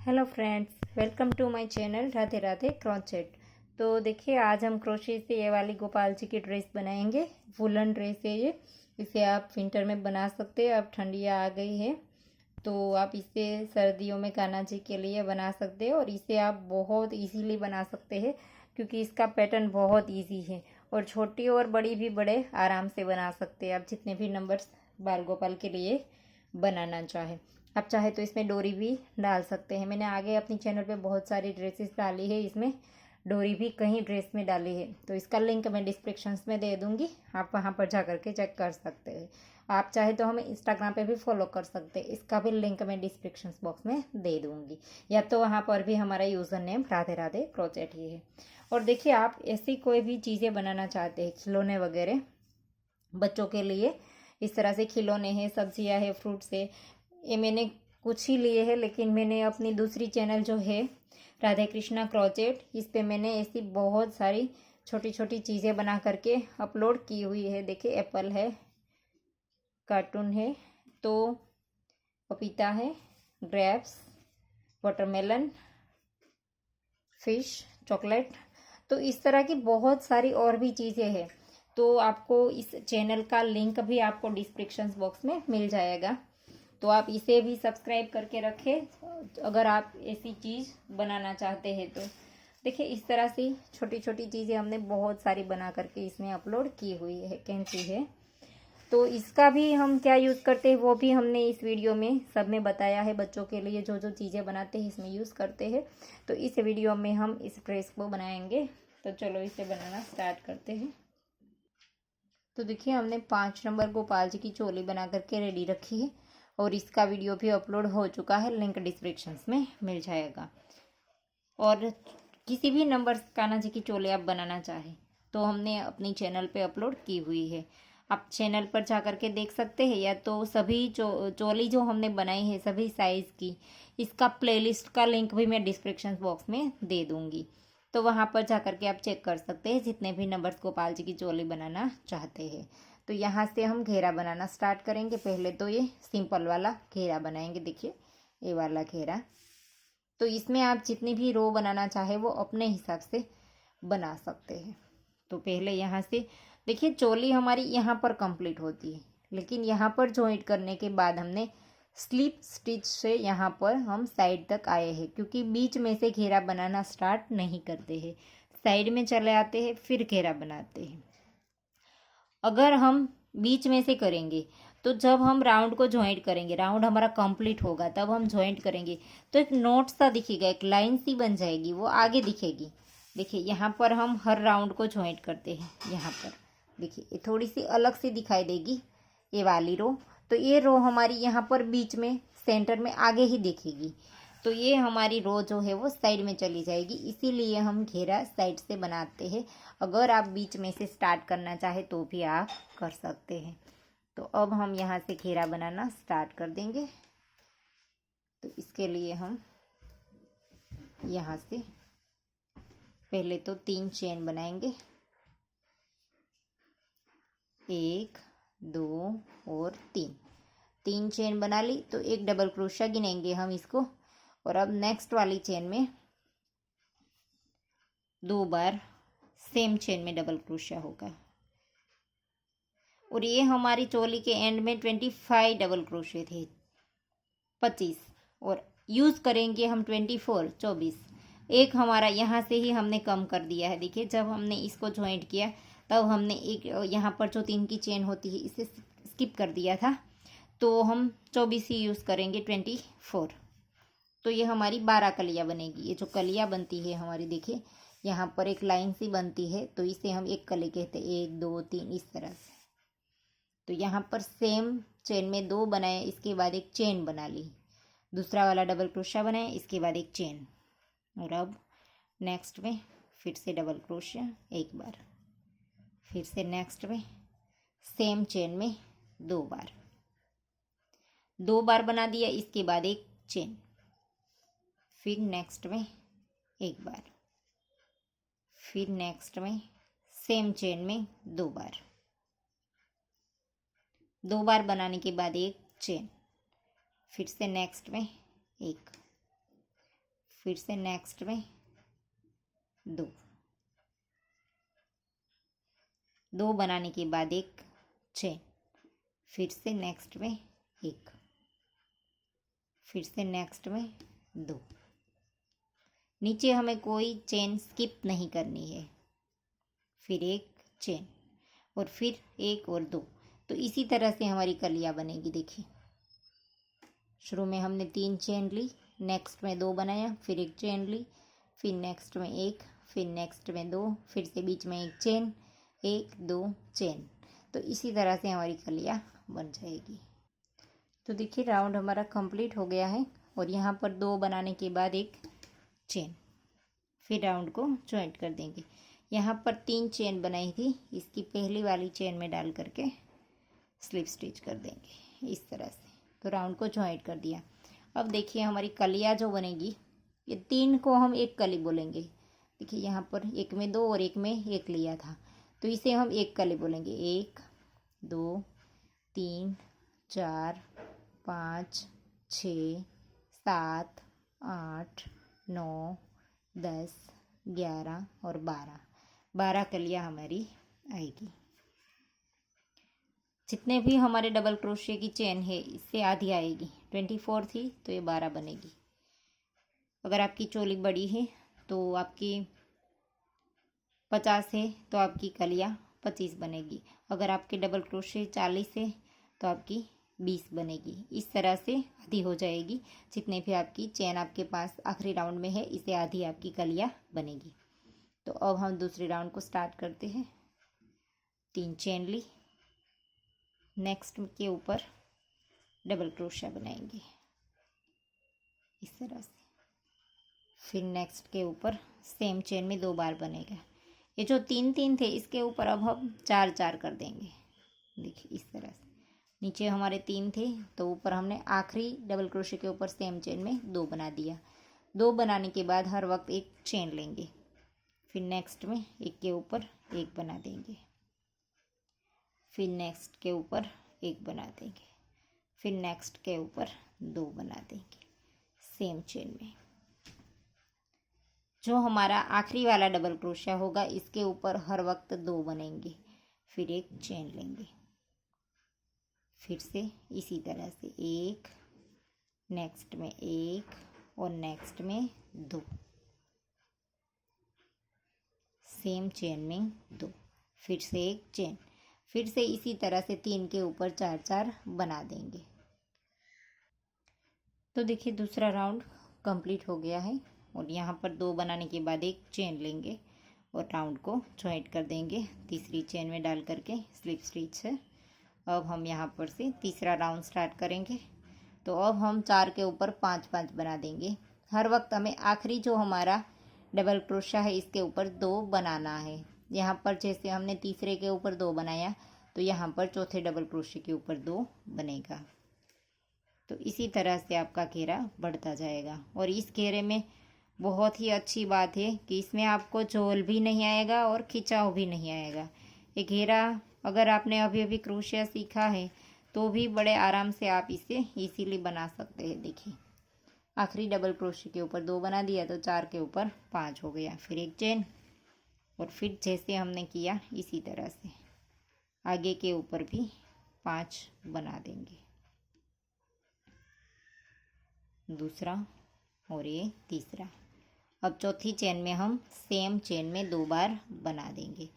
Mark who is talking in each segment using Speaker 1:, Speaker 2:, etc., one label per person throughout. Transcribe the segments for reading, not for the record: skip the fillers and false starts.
Speaker 1: Hello friends, welcome to my channel Radhe Radhe crochet. तो देखिए, आज हम क्रोशे से ये वाली गोपाल जी की ड्रेस बनाएंगे। वुलन ड्रेस है ये। इसे आप विंटर में बना सकते हैं। अब ठंडियाँ आ गई है तो आप इसे सर्दियों में कान्हा जी के लिए बना सकते हैं और इसे आप बहुत इजीली बना सकते हैं क्योंकि इसका पैटर्न बहुत इजी है और छोटी और बड़ी भी बड़े आराम से बना सकते हैं। आप जितने भी नंबर्स बाल गोपाल के लिए बनाना चाहें। आप चाहे तो इसमें डोरी भी डाल सकते हैं। मैंने आगे अपनी चैनल पे बहुत सारी ड्रेसेस डाली है, इसमें डोरी भी कहीं ड्रेस में डाली है, तो इसका लिंक मैं डिस्क्रिप्शन में दे दूँगी। आप वहाँ पर जा करके चेक कर सकते हैं। आप चाहे तो हमें इंस्टाग्राम पे भी फॉलो कर सकते हैं, इसका भी लिंक मैं डिस्क्रिप्शन बॉक्स में दे दूँगी। या तो वहाँ पर भी हमारा user name Radhe Radhe crochet ही है। और देखिए, आप ऐसी कोई भी चीज़ें बनाना चाहते हैं, खिलौने वगैरह बच्चों के लिए, इस तरह से खिलौने हैं, सब्जियां हैं, फ्रूट्स है। ये मैंने कुछ ही लिए हैं, लेकिन मैंने अपनी दूसरी चैनल जो है राधे कृष्णा क्रोचेट, इस पे मैंने ऐसी बहुत सारी छोटी छोटी चीज़ें बना करके अपलोड की हुई है। देखिए, एप्पल है, कार्टून है, तो पपीता है, ग्रेप्स, वाटरमेलन, फिश, चॉकलेट, तो इस तरह की बहुत सारी और भी चीज़ें हैं। तो आपको इस चैनल का लिंक भी आपको डिस्क्रिप्शन बॉक्स में मिल जाएगा, तो आप इसे भी सब्सक्राइब करके रखें अगर आप ऐसी चीज़ बनाना चाहते हैं तो। देखिए, इस तरह से छोटी छोटी चीज़ें हमने बहुत सारी बना करके इसमें अपलोड की हुई है। कैंची है, तो इसका भी हम क्या यूज़ करते हैं वो भी हमने इस वीडियो में सब में बताया है। बच्चों के लिए जो जो चीज़ें बनाते हैं इसमें यूज़ करते हैं, तो इस वीडियो में हम इस ड्रेस को बनाएंगे। तो चलो इसे बनाना स्टार्ट करते हैं। तो देखिए, हमने 5 नंबर गोपाल जी की चोली बना करके रेडी रखी है और इसका वीडियो भी अपलोड हो चुका है, लिंक डिस्क्रिप्शन में मिल जाएगा। और किसी भी नंबर कान्हा जी की चोली आप बनाना चाहें तो हमने अपनी चैनल पे अपलोड की हुई है। आप चैनल पर जा करके देख सकते हैं, या तो सभी चोली जो हमने बनाई है सभी साइज़ की, इसका प्लेलिस्ट का लिंक भी मैं डिस्क्रिप्शन बॉक्स में दे दूँगी, तो वहाँ पर जा करके आप चेक कर सकते हैं जितने भी नंबर्स गोपाल जी की चोली बनाना चाहते हैं। तो यहाँ से हम घेरा बनाना स्टार्ट करेंगे। पहले तो ये सिंपल वाला घेरा बनाएंगे। देखिए, ये वाला घेरा, तो इसमें आप जितनी भी रो बनाना चाहे वो अपने हिसाब से बना सकते हैं। तो पहले यहाँ से देखिए, चोली हमारी यहाँ पर कंप्लीट होती है, लेकिन यहाँ पर जॉइंट करने के बाद हमने स्लिप स्टिच से यहाँ पर हम साइड तक आए हैं, क्योंकि बीच में से घेरा बनाना स्टार्ट नहीं करते हैं, साइड में चले आते हैं फिर घेरा बनाते हैं। अगर हम बीच में से करेंगे तो जब हम राउंड को ज्वाइंट करेंगे, राउंड हमारा कंप्लीट होगा, तब हम ज्वाइंट करेंगे तो एक नोट सा दिखेगा, एक लाइन सी बन जाएगी, वो आगे दिखेगी। देखिए, यहाँ पर हम हर राउंड को ज्वाइंट करते हैं। यहाँ पर देखिए, ये थोड़ी सी अलग सी दिखाई देगी ये वाली रो, तो ये रो हमारी यहाँ पर बीच में सेंटर में आगे ही दिखेगी, तो ये हमारी रो जो है वो साइड में चली जाएगी, इसीलिए हम घेरा साइड से बनाते हैं। अगर आप बीच में से स्टार्ट करना चाहे तो भी आप कर सकते हैं। तो अब हम यहाँ से घेरा बनाना स्टार्ट कर देंगे। तो इसके लिए हम यहाँ से पहले तो 3 चेन बनाएंगे, 1 2 और 3 चेन बना ली, तो एक डबल क्रोशिया गिनेंगे हम इसको। और अब नेक्स्ट वाली चेन में 2 बार सेम चेन में डबल क्रोशिया होगा, और ये हमारी चोली के एंड में 25 डबल क्रोशिया थे, 25, और यूज़ करेंगे हम 24। एक हमारा यहाँ से ही हमने कम कर दिया है। देखिए, जब हमने इसको ज्वाइंट किया तब हमने एक यहाँ पर जो 3 की चेन होती है इसे स्किप कर दिया था, तो हम 24 ही यूज़ करेंगे, 24। तो ये हमारी 12 कलियाँ बनेगी। ये जो कलियाँ बनती है हमारी, देखिए यहाँ पर एक लाइन सी बनती है, तो इसे हम एक कली कहते हैं, 1 2 3 इस तरह से। तो यहाँ पर सेम चेन में 2 बनाए, इसके बाद एक चेन बना ली, दूसरा वाला डबल क्रोशिया बनाए, इसके बाद एक चेन, और अब नेक्स्ट में फिर से डबल क्रोशिया एक बार, फिर से नेक्स्ट में सेम चेन में 2 बार, 2 बार बना दिया, इसके बाद एक चेन, फिर नेक्स्ट में एक बार, फिर नेक्स्ट में सेम चेन में 2 बार, 2 बार बनाने के बाद एक चेन, फिर से नेक्स्ट में एक, फिर से नेक्स्ट में 2, 2 बनाने के बाद एक चेन, फिर से नेक्स्ट में 1, फिर से नेक्स्ट में 2। नीचे हमें कोई चेन स्किप नहीं करनी है। फिर एक चेन और फिर 1 और 2। तो इसी तरह से हमारी कलियाँ बनेगी। देखिए, शुरू में हमने 3 चेन ली, नेक्स्ट में 2 बनाया, फिर एक चेन ली, फिर नेक्स्ट में 1, फिर नेक्स्ट में 2, फिर से बीच में एक चेन, 1 2 चेन। तो इसी तरह से हमारी कलियाँ बन जाएगी। तो देखिए, राउंड हमारा कंप्लीट हो गया है और यहाँ पर 2 बनाने के बाद एक चेन, फिर राउंड को जॉइंट कर देंगे। यहाँ पर 3 चेन बनाई थी, इसकी पहली वाली चेन में डाल करके स्लिप स्टिच कर देंगे इस तरह से। तो राउंड को जॉइंट कर दिया। अब देखिए, हमारी कलियाँ जो बनेगी, ये 3 को हम एक कली बोलेंगे। देखिए, यहाँ पर एक में 2 और एक में 1 लिया था, तो इसे हम एक कली बोलेंगे। 1 2 3 4 5 6 7 8 9 10 11 और 12 कलियाँ हमारी आएगी। जितने भी हमारे डबल क्रोशिया की चेन है, इससे आधी आएगी। 24 थी तो ये 12 बनेगी। अगर आपकी चोली बड़ी है तो आपकी 50 है तो आपकी कलियाँ 25 बनेगी। अगर आपके डबल क्रोशिया 40 है तो आपकी 20 बनेगी। इस तरह से आधी हो जाएगी। जितने भी आपकी चेन आपके पास आखिरी राउंड में है, इसे आधी आपकी कलियाँ बनेगी। तो अब हम दूसरे राउंड को स्टार्ट करते हैं। 3 चेन ली, नेक्स्ट के ऊपर डबल क्रोशिया बनाएंगे इस तरह से। फिर नेक्स्ट के ऊपर सेम चेन में 2 बार बनेगा। ये जो 3 थे, इसके ऊपर अब हम 4 कर देंगे। देखिए, इस तरह से। नीचे हमारे 3 थे तो ऊपर हमने आखिरी डबल क्रोशिया के ऊपर सेम चेन में 2 बना दिया। 2 बनाने के बाद हर वक्त एक चेन लेंगे, फिर नेक्स्ट में एक के ऊपर एक बना देंगे, फिर नेक्स्ट के ऊपर एक बना देंगे, फिर नेक्स्ट के ऊपर 2 बना देंगे सेम चेन में। जो हमारा आखिरी वाला डबल क्रोशिया होगा, इसके ऊपर हर वक्त 2 बनेंगे, फिर एक चेन लेंगे, फिर से इसी तरह से 1, नेक्स्ट में 1 और नेक्स्ट में 2, सेम चेन में 2, फिर से एक चेन, फिर से इसी तरह से 3 के ऊपर 4 बना देंगे। तो देखिए, दूसरा राउंड कंप्लीट हो गया है और यहाँ पर 2 बनाने के बाद एक चेन लेंगे और राउंड को जॉइंट कर देंगे तीसरी चेन में डाल करके स्लिप स्टिच से। अब हम यहाँ पर से तीसरा राउंड स्टार्ट करेंगे। तो अब हम 4 के ऊपर 5 बना देंगे। हर वक्त हमें आखिरी जो हमारा डबल क्रोशिया है, इसके ऊपर 2 बनाना है। यहाँ पर जैसे हमने तीसरे के ऊपर 2 बनाया, तो यहाँ पर चौथे डबल क्रोशिया के ऊपर 2 बनेगा। तो इसी तरह से आपका घेरा बढ़ता जाएगा। और इस घेरे में बहुत ही अच्छी बात है कि इसमें आपको झोल भी नहीं आएगा और खिंचाव भी नहीं आएगा। ये घेरा अगर आपने अभी अभी क्रोशिया सीखा है तो भी बड़े आराम से आप इसे इजीली बना सकते हैं। देखिए, आखिरी डबल क्रोशिया के ऊपर 2 बना दिया तो 4 के ऊपर 5 हो गया, फिर एक चेन और फिर जैसे हमने किया इसी तरह से आगे के ऊपर भी 5 बना देंगे। दूसरा और ये तीसरा। अब चौथी चेन में हम सेम चेन में 2 बार बना देंगे।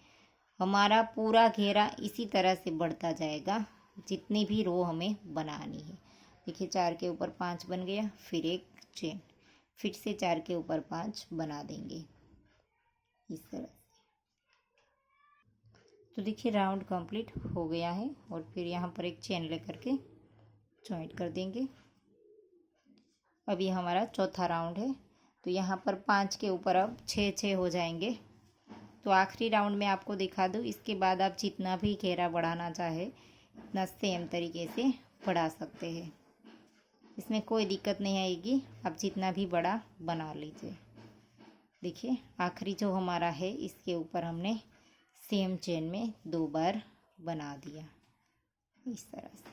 Speaker 1: हमारा पूरा घेरा इसी तरह से बढ़ता जाएगा, जितनी भी रो हमें बनानी है। देखिए, 4 के ऊपर 5 बन गया, फिर एक चेन, फिर से 4 के ऊपर 5 बना देंगे इस तरह से। तो देखिए, राउंड कंप्लीट हो गया है और फिर यहाँ पर एक चेन लेकर के जॉइंट कर देंगे। अब ये हमारा चौथा राउंड है। तो यहाँ पर 5 के ऊपर अब 6 हो जाएंगे। तो आखिरी राउंड में आपको दिखा दूँ, इसके बाद आप जितना भी घेरा बढ़ाना चाहे इतना सेम तरीके से बढ़ा सकते हैं। इसमें कोई दिक्कत नहीं आएगी, आप जितना भी बड़ा बना लीजिए। देखिए, आखिरी जो हमारा है, इसके ऊपर हमने सेम चेन में 2 बार बना दिया इस तरह से।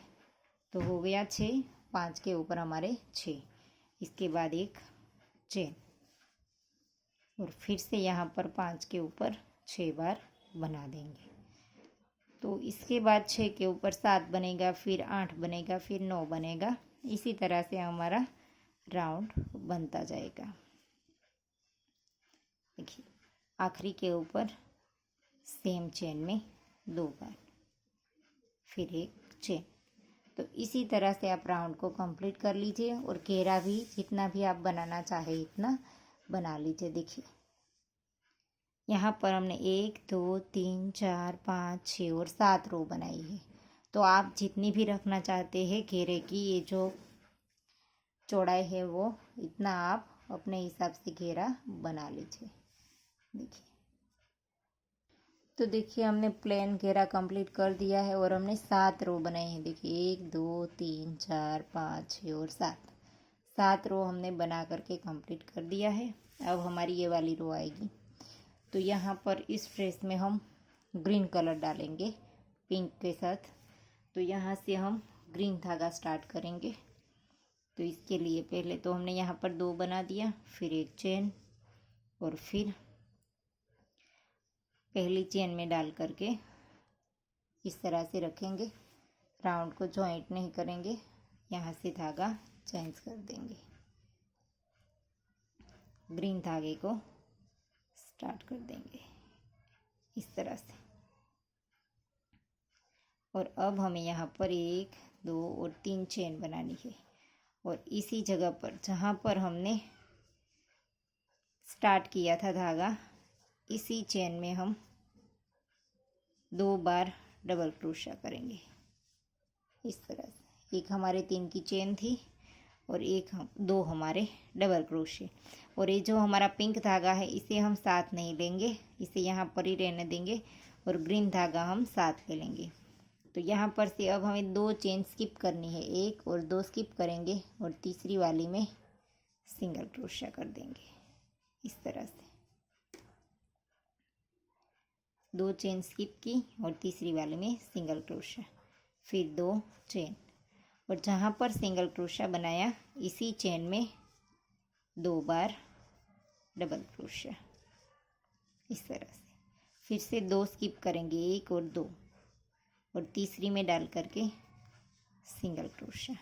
Speaker 1: तो हो गया 6, 5 के ऊपर हमारे 6, इसके बाद एक चेन, और फिर से यहाँ पर 5 के ऊपर 6 बार बना देंगे। तो इसके बाद 6 के ऊपर 7 बनेगा, फिर 8 बनेगा, फिर 9 बनेगा। इसी तरह से हमारा राउंड बनता जाएगा। देखिए आखिरी के ऊपर सेम चेन में 2 बार, फिर एक चेन। तो इसी तरह से आप राउंड को कंप्लीट कर लीजिए और घेरा भी जितना भी आप बनाना चाहे इतना बना लीजिए। देखिए यहाँ पर हमने 1 2 3 4 5 6 और 7 रो बनाई है। तो आप जितनी भी रखना चाहते हैं घेरे की, ये जो चौड़ाई है वो इतना आप अपने हिसाब से घेरा बना लीजिए। देखिए तो देखिए हमने प्लेन घेरा कंप्लीट कर दिया है और हमने 7 रो बनाई है। देखिए 1 2 3 4 5 6 और 7 रो हमने बना करके कंप्लीट कर दिया है। अब हमारी ये वाली रो आएगी। तो यहाँ पर इस ड्रेस में हम ग्रीन कलर डालेंगे पिंक के साथ। तो यहाँ से हम ग्रीन धागा स्टार्ट करेंगे। तो इसके लिए पहले तो हमने यहाँ पर 2 बना दिया, फिर एक चेन और फिर पहली चेन में डाल करके इस तरह से रखेंगे। राउंड को जॉइंट नहीं करेंगे, यहाँ से धागा चेंज कर देंगे। ग्रीन धागे को स्टार्ट कर देंगे इस तरह से। और अब हमें यहाँ पर 1 2 और 3 चेन बनानी है और इसी जगह पर जहाँ पर हमने स्टार्ट किया था धागा, इसी चेन में हम 2 बार डबल क्रोशिया करेंगे इस तरह से। एक हमारे 3 की चेन थी और 2 हमारे डबल क्रोशिया। और ये जो हमारा पिंक धागा है इसे हम साथ नहीं लेंगे, इसे यहाँ पर ही रहने देंगे और ग्रीन धागा हम साथ ले लेंगे। तो यहाँ पर से अब हमें 2 चेन स्किप करनी है, 1 और 2 स्किप करेंगे और तीसरी वाली में सिंगल क्रोशिया कर देंगे इस तरह से। 2 चेन स्किप की और तीसरी वाले में सिंगल क्रोशिया, फिर 2 चेन और जहाँ पर सिंगल क्रोशिया बनाया इसी चेन में 2 बार डबल क्रोशिया इस तरह से। फिर से 2 स्किप करेंगे, 1 और 2 और तीसरी में डाल करके सिंगल क्रोशिया।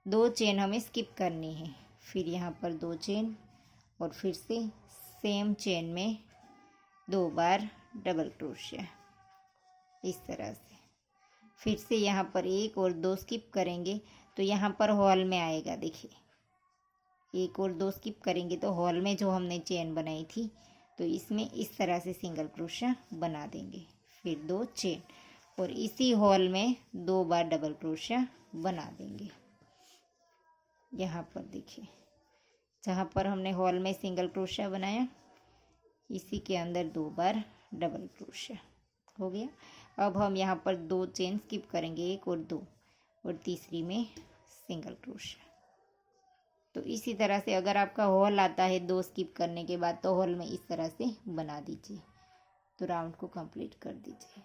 Speaker 1: 2 चेन हमें स्किप करनी है, फिर यहाँ पर 2 चेन और फिर से सेम चेन में 2 बार डबल क्रोशिया इस तरह से। फिर से यहाँ पर 1 और 2 स्किप करेंगे तो यहाँ पर हॉल में आएगा। देखिए 1 और 2 स्किप करेंगे तो हॉल में जो हमने चेन बनाई थी तो इसमें इस तरह से सिंगल क्रोशिया बना देंगे, फिर 2 चेन और इसी हॉल में 2 बार डबल क्रोशिया बना देंगे। यहाँ पर देखिए जहाँ पर हमने हॉल में सिंगल क्रोशिया बनाया इसी के अंदर 2 बार डबल क्रोशिया हो गया। अब हम यहाँ पर 2 चेन स्किप करेंगे, 1 और 2 और तीसरी में सिंगल क्रोशिया। तो इसी तरह से अगर आपका हॉल आता है 2 स्किप करने के बाद तो हॉल में इस तरह से बना दीजिए। तो राउंड को कंप्लीट कर दीजिए।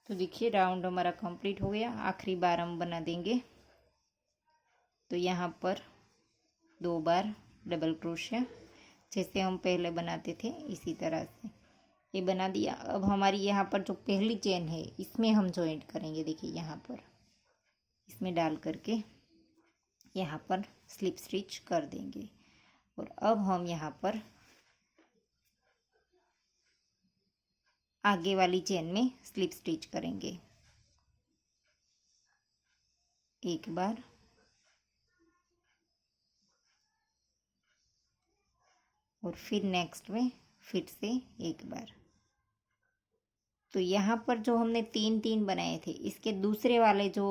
Speaker 1: तो देखिए राउंड हमारा कंप्लीट हो गया। आखिरी बार हम बना देंगे। तो यहाँ पर 2 बार डबल क्रोशिया जैसे हम पहले बनाते थे इसी तरह से ये बना दिया। अब हमारी यहाँ पर जो पहली चेन है इसमें हम जॉइंट करेंगे। देखिए यहाँ पर इसमें डाल करके यहाँ पर स्लिप स्टिच कर देंगे और अब हम यहाँ पर आगे वाली चेन में स्लिप स्टिच करेंगे 1 बार और फिर नेक्स्ट में फिर से 1 बार। तो यहाँ पर जो हमने 3 बनाए थे इसके दूसरे वाले जो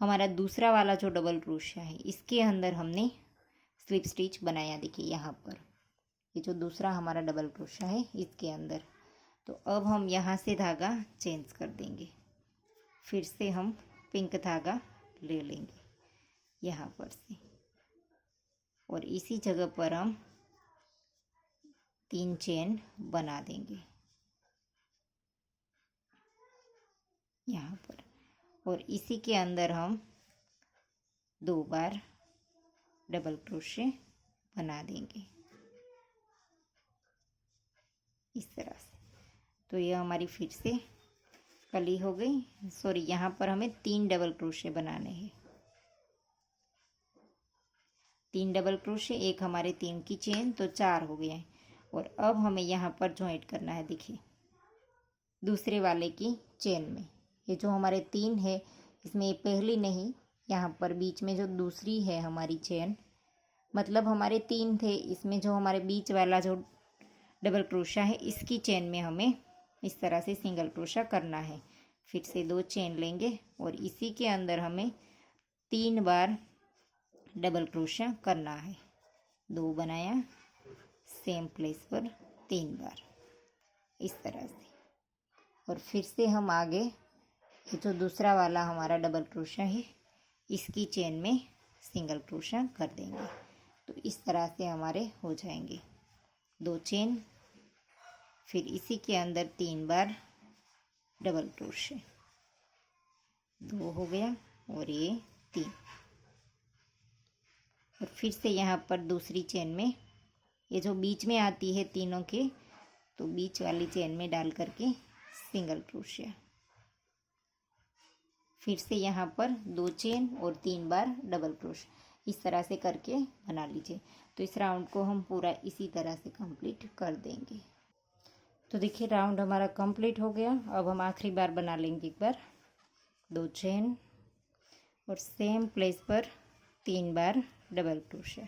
Speaker 1: हमारा दूसरा वाला जो डबल क्रोशिया है इसके अंदर हमने स्लिप स्टिच बनाया। देखिए यहाँ पर ये जो दूसरा हमारा डबल क्रोशिया है इसके अंदर। तो अब हम यहाँ से धागा चेंज कर देंगे, फिर से हम पिंक धागा ले लेंगे यहाँ पर से और इसी जगह पर हम 3 चेन बना देंगे यहाँ पर और इसी के अंदर हम 2 बार डबल क्रोशिया बना देंगे इस तरह से। तो ये हमारी फिर से कली हो गई। सॉरी, यहाँ पर हमें 3 डबल क्रोशे बनाने हैं। 3 डबल क्रोशे, एक हमारे 3 की चेन, तो 4 हो गए हैं। और अब हमें यहाँ पर ज्वाइंट करना है। देखिए, दूसरे वाले की चेन में ये जो हमारे 3 है, इसमें ये पहली नहीं, यहाँ पर बीच में जो दूसरी है हमारी चेन, मतलब हमारे 3 थे, इसमें जो हमारे बीच वाला जो डबल क्रोशा है, इसकी चेन में हमें इस तरह से सिंगल क्रोशा करना है। फिर से 2 चेन लेंगे और इसी के अंदर हमें 3 बार डबल क्रोशा करना है। 2 बनाया, सेम प्लेस पर 3 बार इस तरह से। और फिर से हम आगे ये जो दूसरा वाला हमारा डबल क्रोशा है, इसकी चेन में सिंगल क्रोशा कर देंगे। तो इस तरह से हमारे हो जाएंगे 2 चेन, फिर इसी के अंदर 3 बार डबल क्रोशे। 2 हो गया और ये 3। और फिर से यहाँ पर दूसरी चेन में ये जो बीच में आती है तीनों के, तो बीच वाली चेन में डाल करके सिंगल क्रोशिया। फिर से यहाँ पर 2 चेन और 3 बार डबल क्रोश, इस तरह से करके बना लीजिए। तो इस राउंड को हम पूरा इसी तरह से कंप्लीट कर देंगे। तो देखिए, राउंड हमारा कंप्लीट हो गया। अब हम आखिरी बार बना लेंगे एक बार। 2 चेन और सेम प्लेस पर 3 बार डबल क्रोशिया,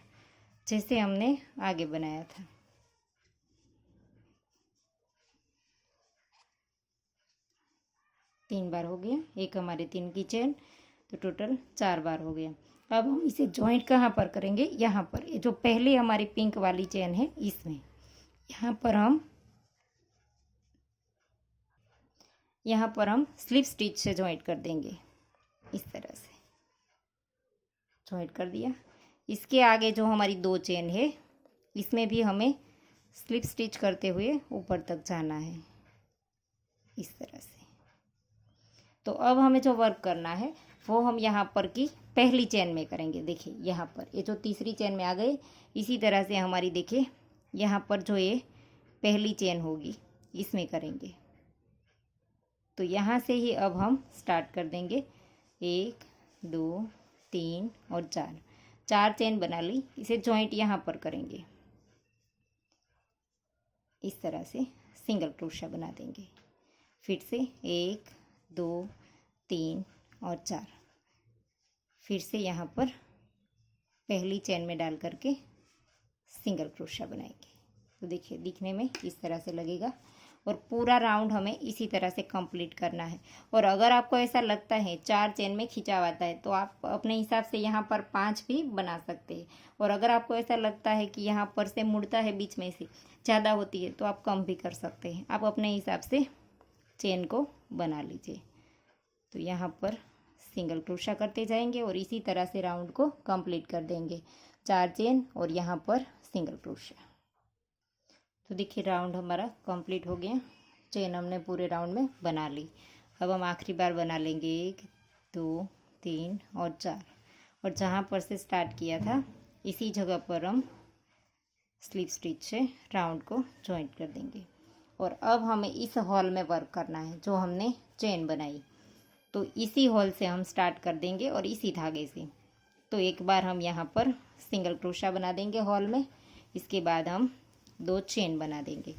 Speaker 1: जैसे हमने आगे बनाया था। तीन बार हो गया, एक हमारे 3 की चेन, तो टोटल 4 बार हो गया। अब हम इसे जॉइंट कहाँ पर करेंगे? यहाँ पर, ये जो पहले हमारी पिंक वाली चेन है, इसमें यहाँ पर हम स्लिप स्टिच से जॉइंट कर देंगे। इस तरह से जॉइंट कर दिया। इसके आगे जो हमारी 2 चेन है, इसमें भी हमें स्लिप स्टिच करते हुए ऊपर तक जाना है, इस तरह से। तो अब हमें जो वर्क करना है वो हम यहाँ पर की पहली चेन में करेंगे। देखिए, यहाँ पर ये जो तीसरी चेन में आ गए, इसी तरह से हमारी देखिए यहाँ पर जो ये पहली चेन होगी, इसमें करेंगे। तो यहाँ से ही अब हम स्टार्ट कर देंगे। 1 2 3 और 4 चेन बना ली। इसे जॉइंट यहाँ पर करेंगे, इस तरह से सिंगल क्रोशा बना देंगे। फिर से 1 2 3 और 4, फिर से यहाँ पर पहली चेन में डाल करके सिंगल क्रोशा बनाएंगे। तो देखिए, दिखने में इस तरह से लगेगा। और पूरा राउंड हमें इसी तरह से कंप्लीट करना है। और अगर आपको ऐसा लगता है 4 चेन में खिंचाव आता है, तो आप अपने हिसाब से यहाँ पर 5 भी बना सकते हैं। और अगर आपको ऐसा लगता है कि यहाँ पर से मुड़ता है, बीच में से ज़्यादा होती है, तो आप कम भी कर सकते हैं। आप अपने हिसाब से चेन को बना लीजिए। तो यहाँ पर सिंगल क्रोशा करते जाएंगे और इसी तरह से राउंड को कंप्लीट कर देंगे। 4 चेन और यहाँ पर सिंगल क्रोशा। तो देखिए, राउंड हमारा कंप्लीट हो गया। चेन हमने पूरे राउंड में बना ली। अब हम आखिरी बार बना लेंगे 1 2 3 और 4। और जहाँ पर से स्टार्ट किया था, इसी जगह पर हम स्लिप स्टिच से राउंड को जॉइंट कर देंगे। और अब हमें इस हॉल में वर्क करना है जो हमने चेन बनाई। तो इसी हॉल से हम स्टार्ट कर देंगे और इसी धागे से। तो एक बार हम यहाँ पर सिंगल क्रोशा बना देंगे हॉल में। इसके बाद हम 2 चेन बना देंगे।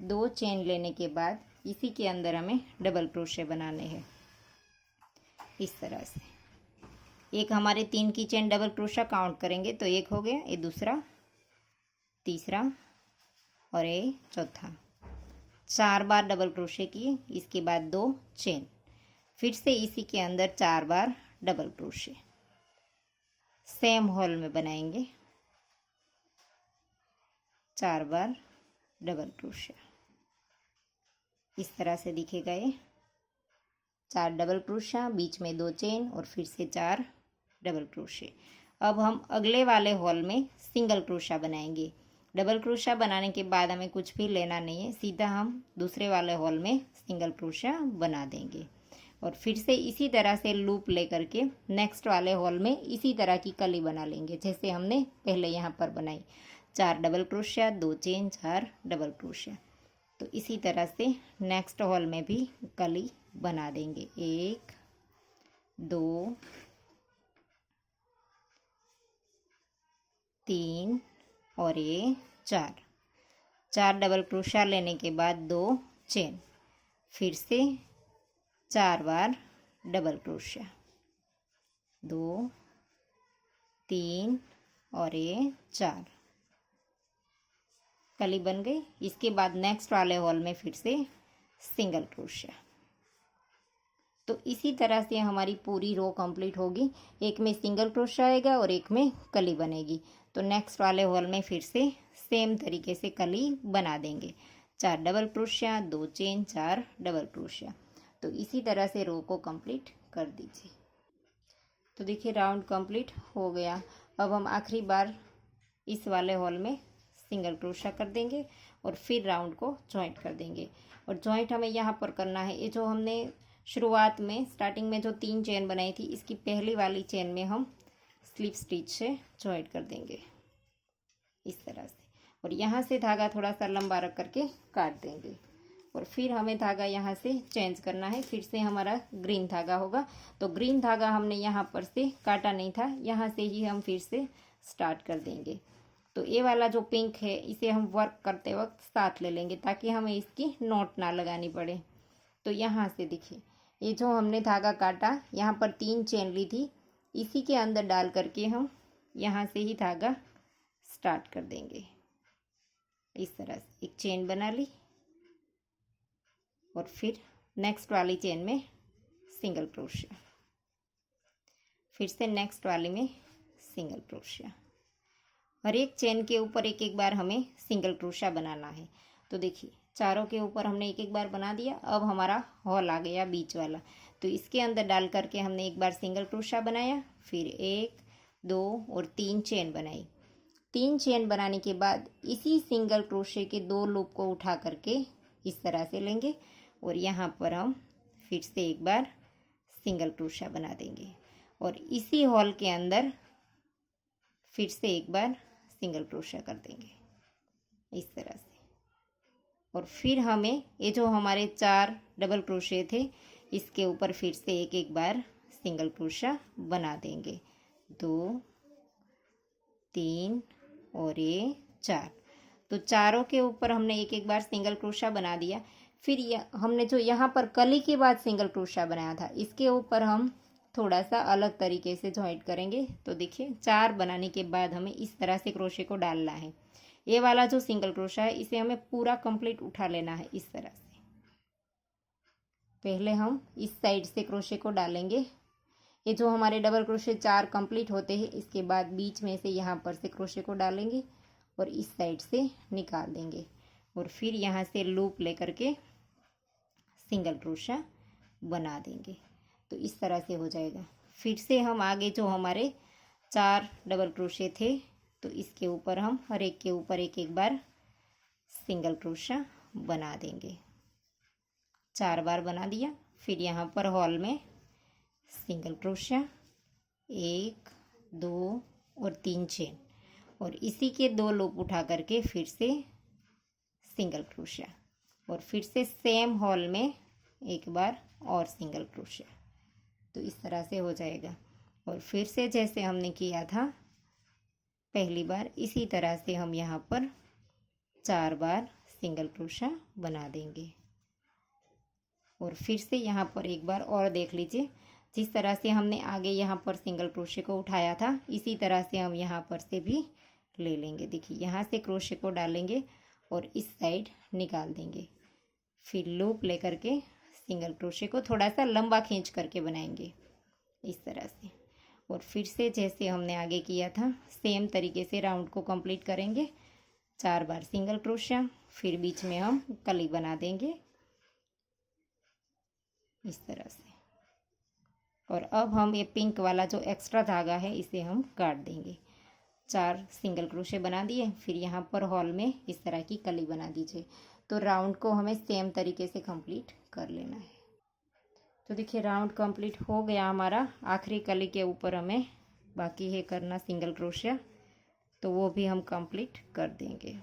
Speaker 1: 2 चेन लेने के बाद इसी के अंदर हमें डबल क्रोशे बनाने हैं, इस तरह से। एक हमारे 3 की चेन डबल क्रोशा काउंट करेंगे, तो 1 हो गया, ये दूसरा, तीसरा और ये चौथा। 4 बार डबल क्रोशे किए, इसके बाद 2 चेन, फिर से इसी के अंदर 4 बार डबल क्रोशे सेम हॉल में बनाएंगे। 4 बार डबल क्रोशे, इस तरह से दिखेगा ये। 4 डबल क्रोशा, बीच में 2 चेन और फिर से 4 डबल क्रोशे। अब हम अगले वाले हॉल में सिंगल क्रोशा बनाएंगे। डबल क्रोशा बनाने के बाद हमें कुछ भी लेना नहीं है, सीधा हम दूसरे वाले हॉल में सिंगल क्रोशा बना देंगे। और फिर से इसी तरह से लूप लेकर के नेक्स्ट वाले हॉल में इसी तरह की कली बना लेंगे, जैसे हमने पहले यहाँ पर बनाई। 4 double crochet, 2 chain, 4 double crochet. तो इसी तरह से नेक्स्ट हॉल में भी कली बना देंगे। 1 2 3 और ये 4 डबल क्रोशिया लेने के बाद 2 चेन, फिर से 4 बार डबल क्रोशिया, 2 3 और ये 4 कली बन गई। इसके बाद नेक्स्ट वाले हॉल में फिर से सिंगल क्रोशिया। तो इसी तरह से हमारी पूरी रो कंप्लीट होगी। एक में सिंगल क्रोशिया आएगा और एक में कली बनेगी। तो नेक्स्ट वाले हॉल में फिर से सेम तरीके से कली बना देंगे। 4 double crochet, 2 chain, 4 double crochet. तो इसी तरह से रो को कंप्लीट कर दीजिए। तो देखिए राउंड कंप्लीट हो गया। अब हम आखिरी बार इस वाले हॉल में सिंगल क्रोशिया कर देंगे और फिर राउंड को जॉइंट कर देंगे। और जॉइंट हमें यहाँ पर करना है। ये जो हमने शुरुआत में स्टार्टिंग में जो 3 चेन बनाई थी, इसकी पहली वाली चेन में हम स्लिप स्टिच से जॉइंट कर देंगे इस तरह से। और यहाँ से धागा थोड़ा सा लंबा रख करके काट देंगे। और फिर हमें धागा यहाँ से चेंज करना है। फिर से हमारा ग्रीन धागा होगा। तो ग्रीन धागा हमने यहाँ पर से काटा नहीं था, यहाँ से ही हम फिर से स्टार्ट कर देंगे। तो ये वाला जो पिंक है इसे हम वर्क करते वक्त साथ ले लेंगे ताकि हमें इसकी नॉट ना लगानी पड़े। तो यहाँ से देखिए ये जो हमने धागा काटा, यहाँ पर 3 चेन ली थी, इसी के अंदर डाल करके हम यहाँ से ही धागा स्टार्ट कर देंगे। इस तरह से एक चेन बना ली और फिर नेक्स्ट वाली चेन में सिंगल क्रोशिया, फिर से नेक्स्ट वाली में सिंगल क्रोशिया। हर एक चेन के ऊपर एक एक बार हमें सिंगल क्रोशिया बनाना है। तो देखिए चारों के ऊपर हमने एक एक बार बना दिया। अब हमारा हॉल आ गया बीच वाला। तो इसके अंदर डाल करके हमने एक बार सिंगल क्रोशिया बनाया, फिर 1 2 और 3 चेन बनाई। 3 चेन बनाने के बाद इसी सिंगल क्रोशिया के 2 लूप को उठा करके इस तरह से लेंगे और यहाँ पर हम फिर से एक बार सिंगल क्रोशिया बना देंगे और इसी हॉल के अंदर फिर से एक बार सिंगल क्रोशिया कर देंगे इस तरह से। और फिर हमें ये जो हमारे 4 डबल क्रोशिया थे, इसके ऊपर फिर से एक एक बार सिंगल क्रोशिया बना देंगे। 2 3 और ये 4। तो चारों के ऊपर हमने एक एक बार सिंगल क्रोशिया बना दिया। फिर हमने जो यहाँ पर कली के बाद सिंगल क्रोशिया बनाया था, इसके ऊपर हम थोड़ा सा अलग तरीके से जॉइंट करेंगे। तो देखिए 4 बनाने के बाद हमें इस तरह से क्रोशे को डालना है। ये वाला जो सिंगल क्रोशा है इसे हमें पूरा कंप्लीट उठा लेना है इस तरह से। पहले हम इस साइड से क्रोशे को डालेंगे। ये जो हमारे डबल क्रोशे 4 कंप्लीट होते हैं, इसके बाद बीच में से यहाँ पर से क्रोशे को डालेंगे और इस साइड से निकाल देंगे और फिर यहाँ से लूप लेकर के सिंगल क्रोशा बना देंगे। तो इस तरह से हो जाएगा। फिर से हम आगे जो हमारे 4 डबल क्रोशे थे, तो इसके ऊपर हम हर एक के ऊपर एक एक बार सिंगल क्रोशा बना देंगे। 4 बार बना दिया। फिर यहाँ पर हॉल में सिंगल क्रोशा 1 2 और 3 चेन और इसी के 2 लूप उठा करके फिर से सिंगल क्रोशा और फिर से सेम हॉल में एक बार और सिंगल क्रोशा। तो इस तरह से हो जाएगा। और फिर से जैसे हमने किया था पहली बार, इसी तरह से हम यहाँ पर 4 बार सिंगल क्रोशा बना देंगे। और फिर से यहाँ पर एक बार और देख लीजिए, जिस तरह से हमने आगे यहाँ पर सिंगल क्रोशे को उठाया था, इसी तरह से हम यहाँ पर से भी ले लेंगे। देखिए यहाँ से क्रोशे को डालेंगे और इस साइड निकाल देंगे। फिर लूप लेकर के सिंगल क्रोशे को थोड़ा सा लंबा खींच करके बनाएंगे इस तरह से। और फिर से जैसे हमने आगे किया था सेम तरीके से राउंड को कंप्लीट करेंगे। 4 बार सिंगल क्रोशा, फिर बीच में हम कली बना देंगे इस तरह से। और अब हम ये पिंक वाला जो एक्स्ट्रा धागा है इसे हम काट देंगे। 4 सिंगल क्रोशे बना दिए, फिर यहाँ पर हॉल में इस तरह की कली बना दीजिए। तो राउंड को हमें सेम तरीके से कंप्लीट कर लेना है। तो देखिए राउंड कंप्लीट हो गया हमारा। आखिरी कली के ऊपर हमें बाकी है करना सिंगल क्रोशिया, तो वो भी हम कंप्लीट कर देंगे।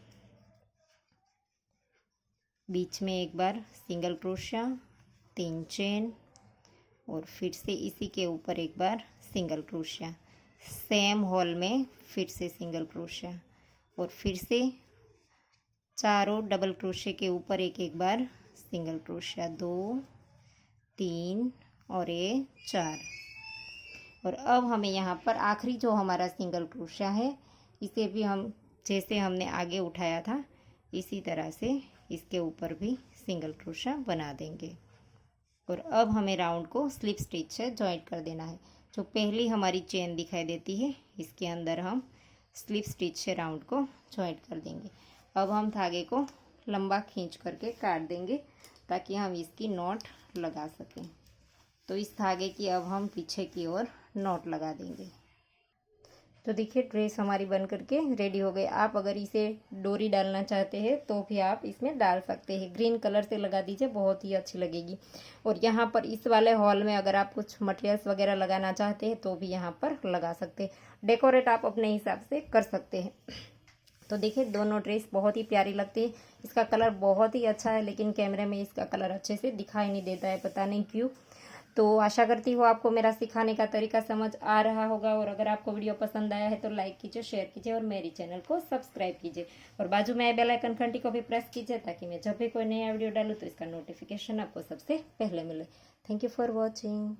Speaker 1: बीच में एक बार सिंगल क्रोशिया, 3 चेन और फिर से इसी के ऊपर एक बार सिंगल क्रोशिया, सेम होल में फिर से सिंगल क्रोशिया और फिर से चारों डबल क्रोशिया के ऊपर एक एक बार सिंगल क्रोशिया, 2 3 और ये 4। और अब हमें यहाँ पर आखिरी जो हमारा सिंगल क्रोशिया है इसे भी हम जैसे हमने आगे उठाया था इसी तरह से इसके ऊपर भी सिंगल क्रोशिया बना देंगे। और अब हमें राउंड को स्लिप स्टिच से जॉइंट कर देना है। जो पहली हमारी चेन दिखाई देती है इसके अंदर हम स्लिप स्टिच से राउंड को जॉइंट कर देंगे। अब हम धागे को लंबा खींच करके काट देंगे ताकि हम इसकी नॉट लगा सकें। तो इस धागे की अब हम पीछे की ओर नॉट लगा देंगे। तो देखिए ड्रेस हमारी बन करके रेडी हो गई। आप अगर इसे डोरी डालना चाहते हैं तो भी आप इसमें डाल सकते हैं। ग्रीन कलर से लगा दीजिए, बहुत ही अच्छी लगेगी। और यहाँ पर इस वाले हॉल में अगर आप कुछ मटेरियल्स वगैरह लगाना चाहते हैं तो भी यहाँ पर लगा सकते हैं। डेकोरेट आप अपने हिसाब से कर सकते हैं। तो देखिए दोनों ड्रेस बहुत ही प्यारी लगती है। इसका कलर बहुत ही अच्छा है लेकिन कैमरे में इसका कलर अच्छे से दिखाई नहीं देता है, पता नहीं क्यों। तो आशा करती हूँ आपको मेरा सिखाने का तरीका समझ आ रहा होगा। और अगर आपको वीडियो पसंद आया है तो लाइक कीजिए, शेयर कीजिए और मेरी चैनल को सब्सक्राइब कीजिए। और बाजू में बेल आइकन घंटी को भी प्रेस कीजिए ताकि मैं जब भी कोई नया वीडियो डालूँ तो इसका नोटिफिकेशन आपको सबसे पहले मिले। Thank you for watching.